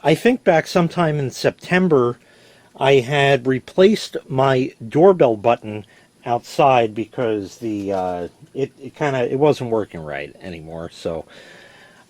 I think back sometime in September, I had replaced my doorbell button outside because it wasn't working right anymore. So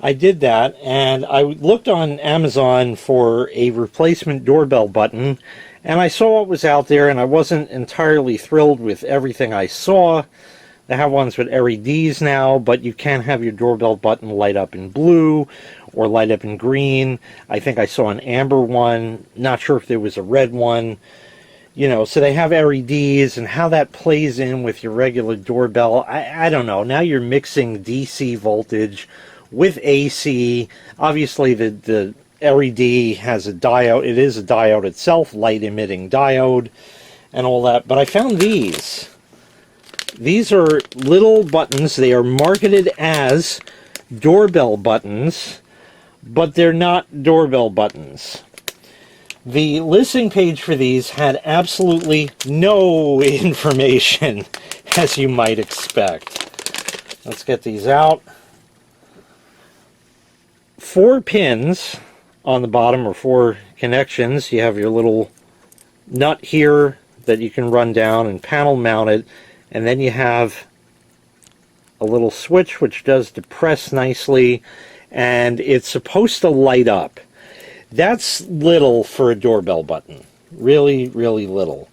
I did that, and I looked on Amazon for a replacement doorbell button, and I saw what was out there, and I wasn't entirely thrilled with everything I saw. They have ones with LEDs now, but you can have your doorbell button light up in blue or light up in green. I think I saw an amber one. Not sure if there was a red one. So they have LEDs, and how that plays in with your regular doorbell, I don't know. Now you're mixing DC voltage with AC. Obviously, the LED has a diode. It is a diode itself, light emitting diode, and all that. But I found these. These are little buttons. They are marketed as doorbell buttons, but they're not doorbell buttons. The listing page for these had absolutely no information, as you might expect. Let's get these out. 4 pins on the bottom, or 4 connections. You have your little nut here that you can run down and panel mount it, and then you have a little switch which does depress nicely, and it's supposed to light up. That's little for a doorbell button. Really, really little.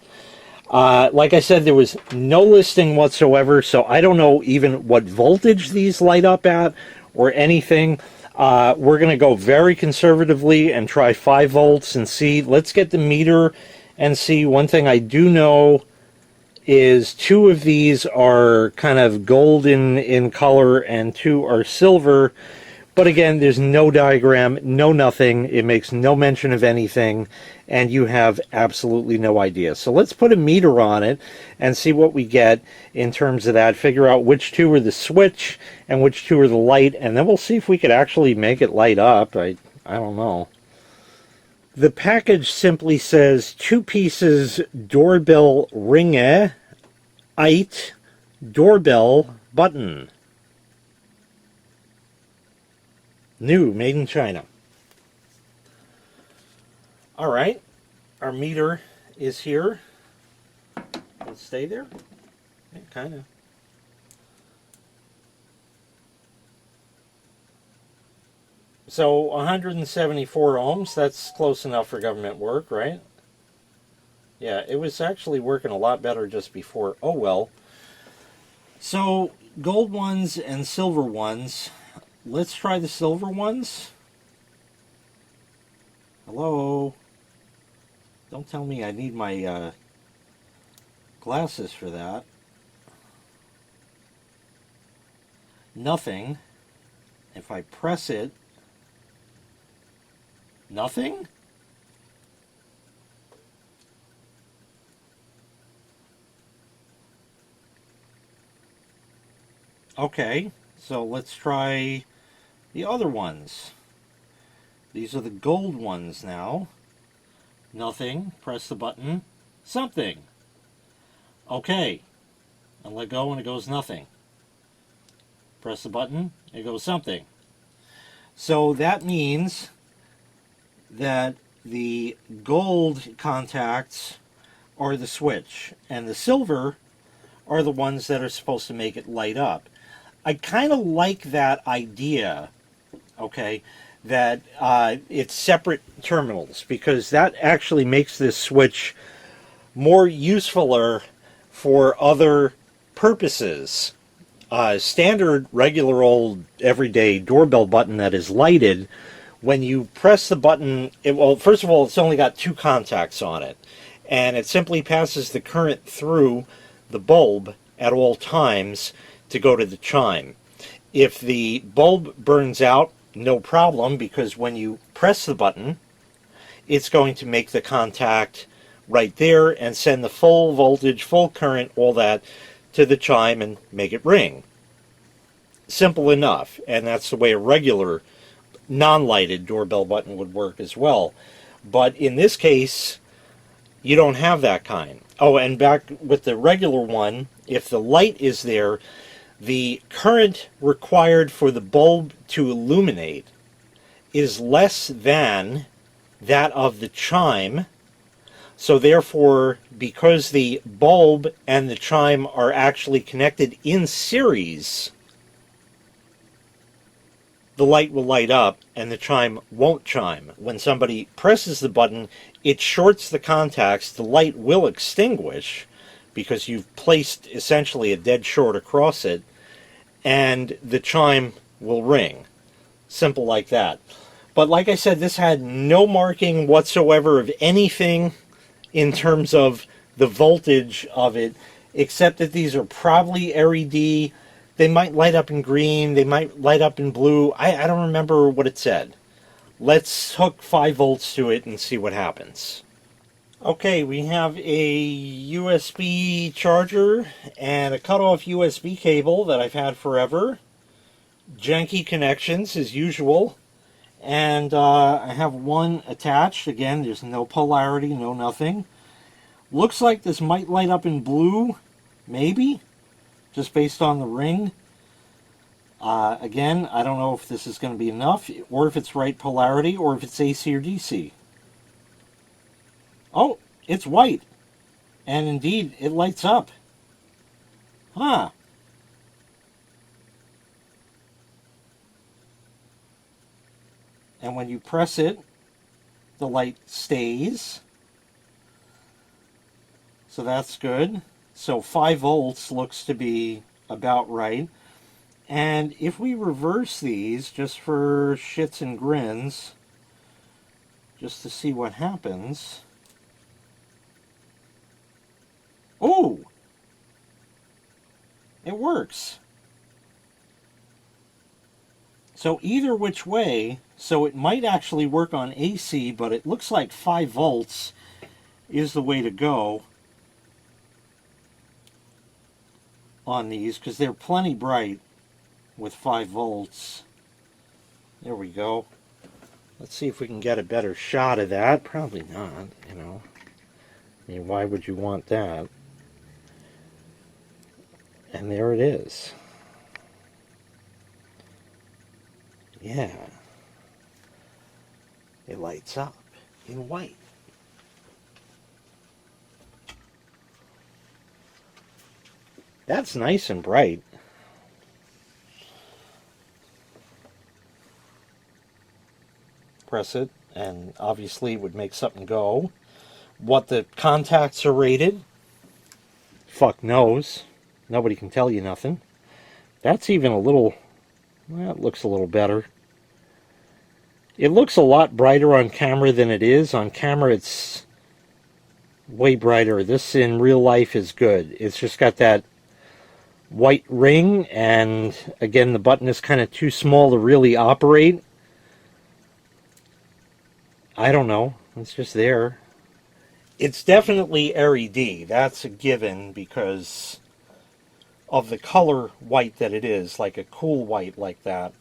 Like I said, there was no listing whatsoever, so I don't know even what voltage these light up at or anything. We're going to go very conservatively and try 5 volts and see. Let's get the meter and see. One thing I do know is 2 of these are kind of golden in color and 2 are silver. But again, there's no diagram, no nothing. It makes no mention of anything, and you have absolutely no idea. So let's put a meter on it and see what we get in terms of that. Figure out which 2 are the switch and which 2 are the light, and then we'll see if we could actually make it light up. I don't know. The package simply says 2 pieces doorbell ringe, doorbell button. New, made in China. All right, our meter is here. Let's stay there. Yeah, kind of. So 174 ohms, that's close enough for government work, right? Yeah, it was actually working a lot better just before. Oh well. So gold ones and silver ones. Let's try the silver ones. Hello? Don't tell me I need my glasses for that. Nothing. If I press it, nothing? Okay, so let's try the other ones. These are the gold ones now. Nothing. Press the button. Something. Okay. And let go and it goes nothing. Press the button. It goes something. So that means that the gold contacts are the switch, and the silver are the ones that are supposed to make it light up. I kind of like that idea, okay, that it's separate terminals, because that actually makes this switch more usefuler for other purposes. Standard, regular old, everyday doorbell button that is lighted, when you press the button, well, first of all, it's only got 2 contacts on it, and it simply passes the current through the bulb at all times to go to the chime. If the bulb burns out, no problem, because when you press the button, it's going to make the contact right there and send the full voltage, full current, all that, to the chime and make it ring. Simple enough, and that's the way a regular non-lighted doorbell button would work as well. But in this case, you don't have that kind. Oh, and back with the regular one, if the light is there, the current required for the bulb to illuminate is less than that of the chime. So therefore, because the bulb and the chime are actually connected in series, the light will light up and the chime won't chime. When somebody presses the button, it shorts the contacts. The light will extinguish because you've placed essentially a dead short across it, and the chime will ring. Simple like that. But like I said, this had no marking whatsoever of anything in terms of the voltage of it, except that these are probably LED. They might light up in green, they might light up in blue. I don't remember what it said. Let's hook 5 volts to it and see what happens. Okay, we have a USB charger and a cutoff USB cable that I've had forever. Janky connections as usual. And I have one attached. Again, there's no polarity, no nothing. Looks like this might light up in blue, maybe, just based on the ring. Again, I don't know if this is going to be enough, or if it's right polarity, or if it's AC or DC. Oh, it's white. And indeed, it lights up. Huh. And when you press it, the light stays. So that's good. So 5 volts looks to be about right. And if we reverse these, just for shits and grins, just to see what happens. Oh! It works. So either which way, so it might actually work on AC, but it looks like 5 volts is the way to go on these, because they're plenty bright with 5 volts. There we go. Let's see if we can get a better shot of that. Probably not, you know. I mean, why would you want that? And there it is. Yeah. It lights up in white. That's nice and bright. Press it, and obviously it would make something go. What the contacts are rated, fuck knows. Nobody can tell you nothing. That's even a little, well, it looks a little better. It looks a lot brighter on camera than it is. On camera it's way brighter. This in real life is good. It's just got that white ring, and again the button is kind of too small to really operate. I don't know. It's just there. It's definitely LED. That's a given because of the color white that it is, like a cool white like that.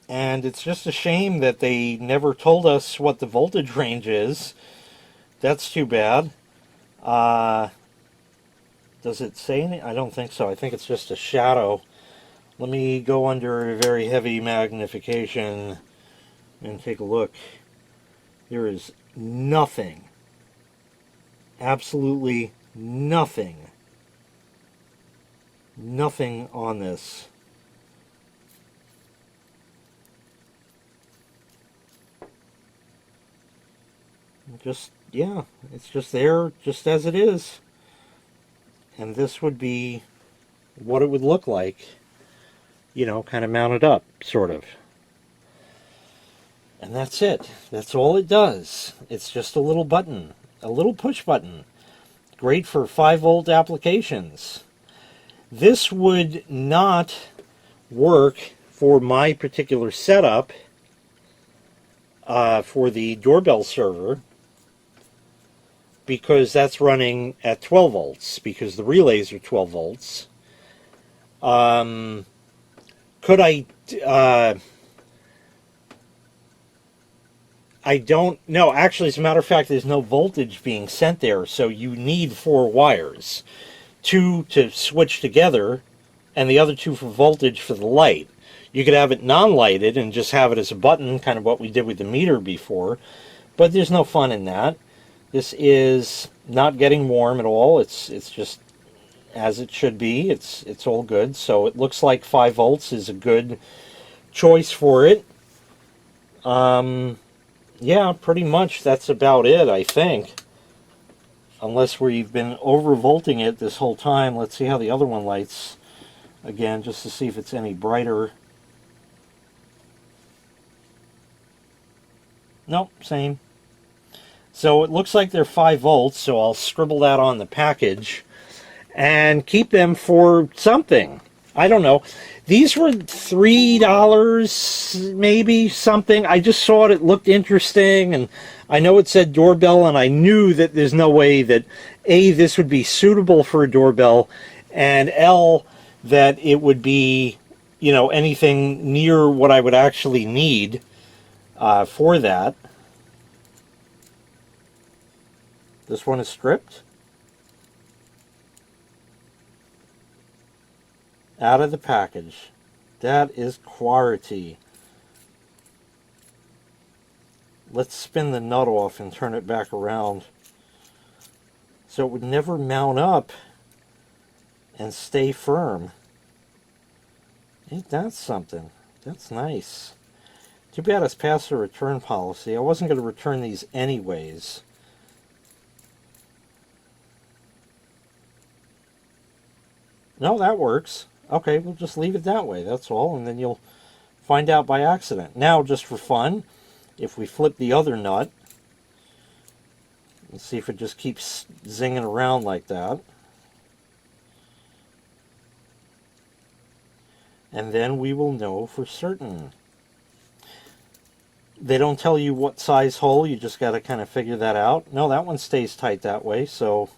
And it's just a shame that they never told us what the voltage range is. That's too bad. Does it say anything? I don't think so. I think it's just a shadow. Let me go under very heavy magnification and take a look. There is nothing. Absolutely nothing. Nothing on this. Just, yeah, it's just there, just as it is. And this would be what it would look like, you know, kind of mounted up, sort of. And that's it. That's all it does. It's just a little button, a little push button. Great for 5-volt applications. This would not work for my particular setup for the Doorbell server, because that's running at 12 volts, because the relays are 12 volts. Could I... I don't know. Actually, as a matter of fact, there's no voltage being sent there, so you need 4 wires. 2 to switch together, and the other 2 for voltage for the light. You could have it non-lighted and just have it as a button, kind of what we did with the meter before, but there's no fun in that. This is not getting warm at all. It's just as it should be. It's all good. So it looks like 5 volts is a good choice for it. Yeah, pretty much that's about it, I think. Unless we've been overvolting it this whole time. Let's see how the other one lights again, just to see if it's any brighter. Nope, same. So it looks like they're 5 volts, so I'll scribble that on the package and keep them for something. I don't know. These were $3, maybe, something. I just saw it. It looked interesting, and I know it said doorbell, and I knew that there's no way that, A, this would be suitable for a doorbell, and L, that it would be, you know, anything near what I would actually need for that. This one is stripped. Out of the package. That is quality. Let's spin the nut off and turn it back around so it would never mount up and stay firm. Ain't that something? That's nice. Too bad it's past the return policy. I wasn't going to return these anyways. No, that works. Okay, we'll just leave it that way, that's all, and then you'll find out by accident. Now, just for fun, if we flip the other nut, and see if it just keeps zinging around like that. And then we will know for certain. They don't tell you what size hole, you just got to kind of figure that out. No, that one stays tight that way, so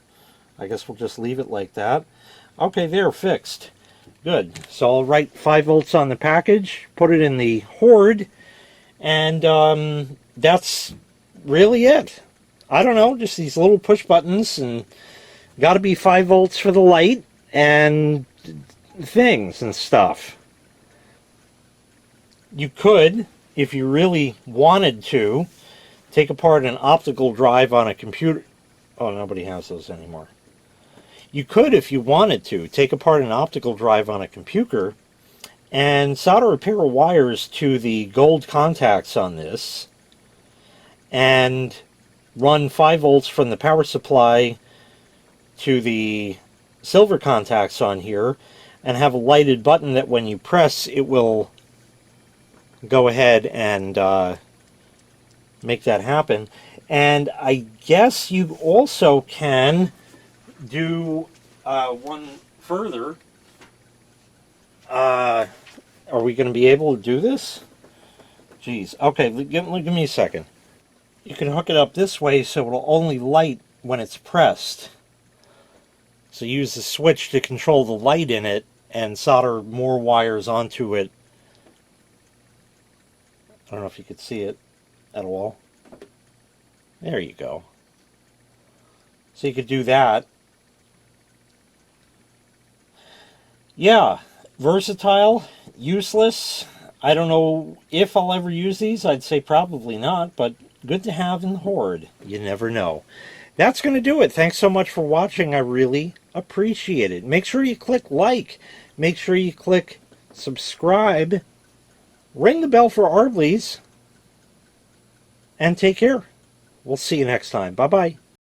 I guess we'll just leave it like that. Okay, they're fixed. Good. So I'll write 5 volts on the package, put it in the hoard, and that's really it. I don't know, just these little push buttons, and got to be 5 volts for the light and things and stuff. You could, if you really wanted to, take apart an optical drive on a computer. Oh, nobody has those anymore. You could, if you wanted to, take apart an optical drive on a computer and solder a pair of wires to the gold contacts on this and run 5 volts from the power supply to the silver contacts on here and have a lighted button that when you press it will go ahead and make that happen. And I guess you also can do one further. Are we going to be able to do this? Geez. Okay, give me a second. You can hook it up this way so it'll only light when it's pressed. So use the switch to control the light in it and solder more wires onto it. I don't know if you could see it at all. There you go. So you could do that. Yeah, versatile, useless. I don't know if I'll ever use these. I'd say probably not, but good to have in the hoard. You never know. That's going to do it. Thanks so much for watching. I really appreciate it. Make sure you click like. Make sure you click subscribe. Ring the bell for Ardleys. And take care. We'll see you next time. Bye-bye.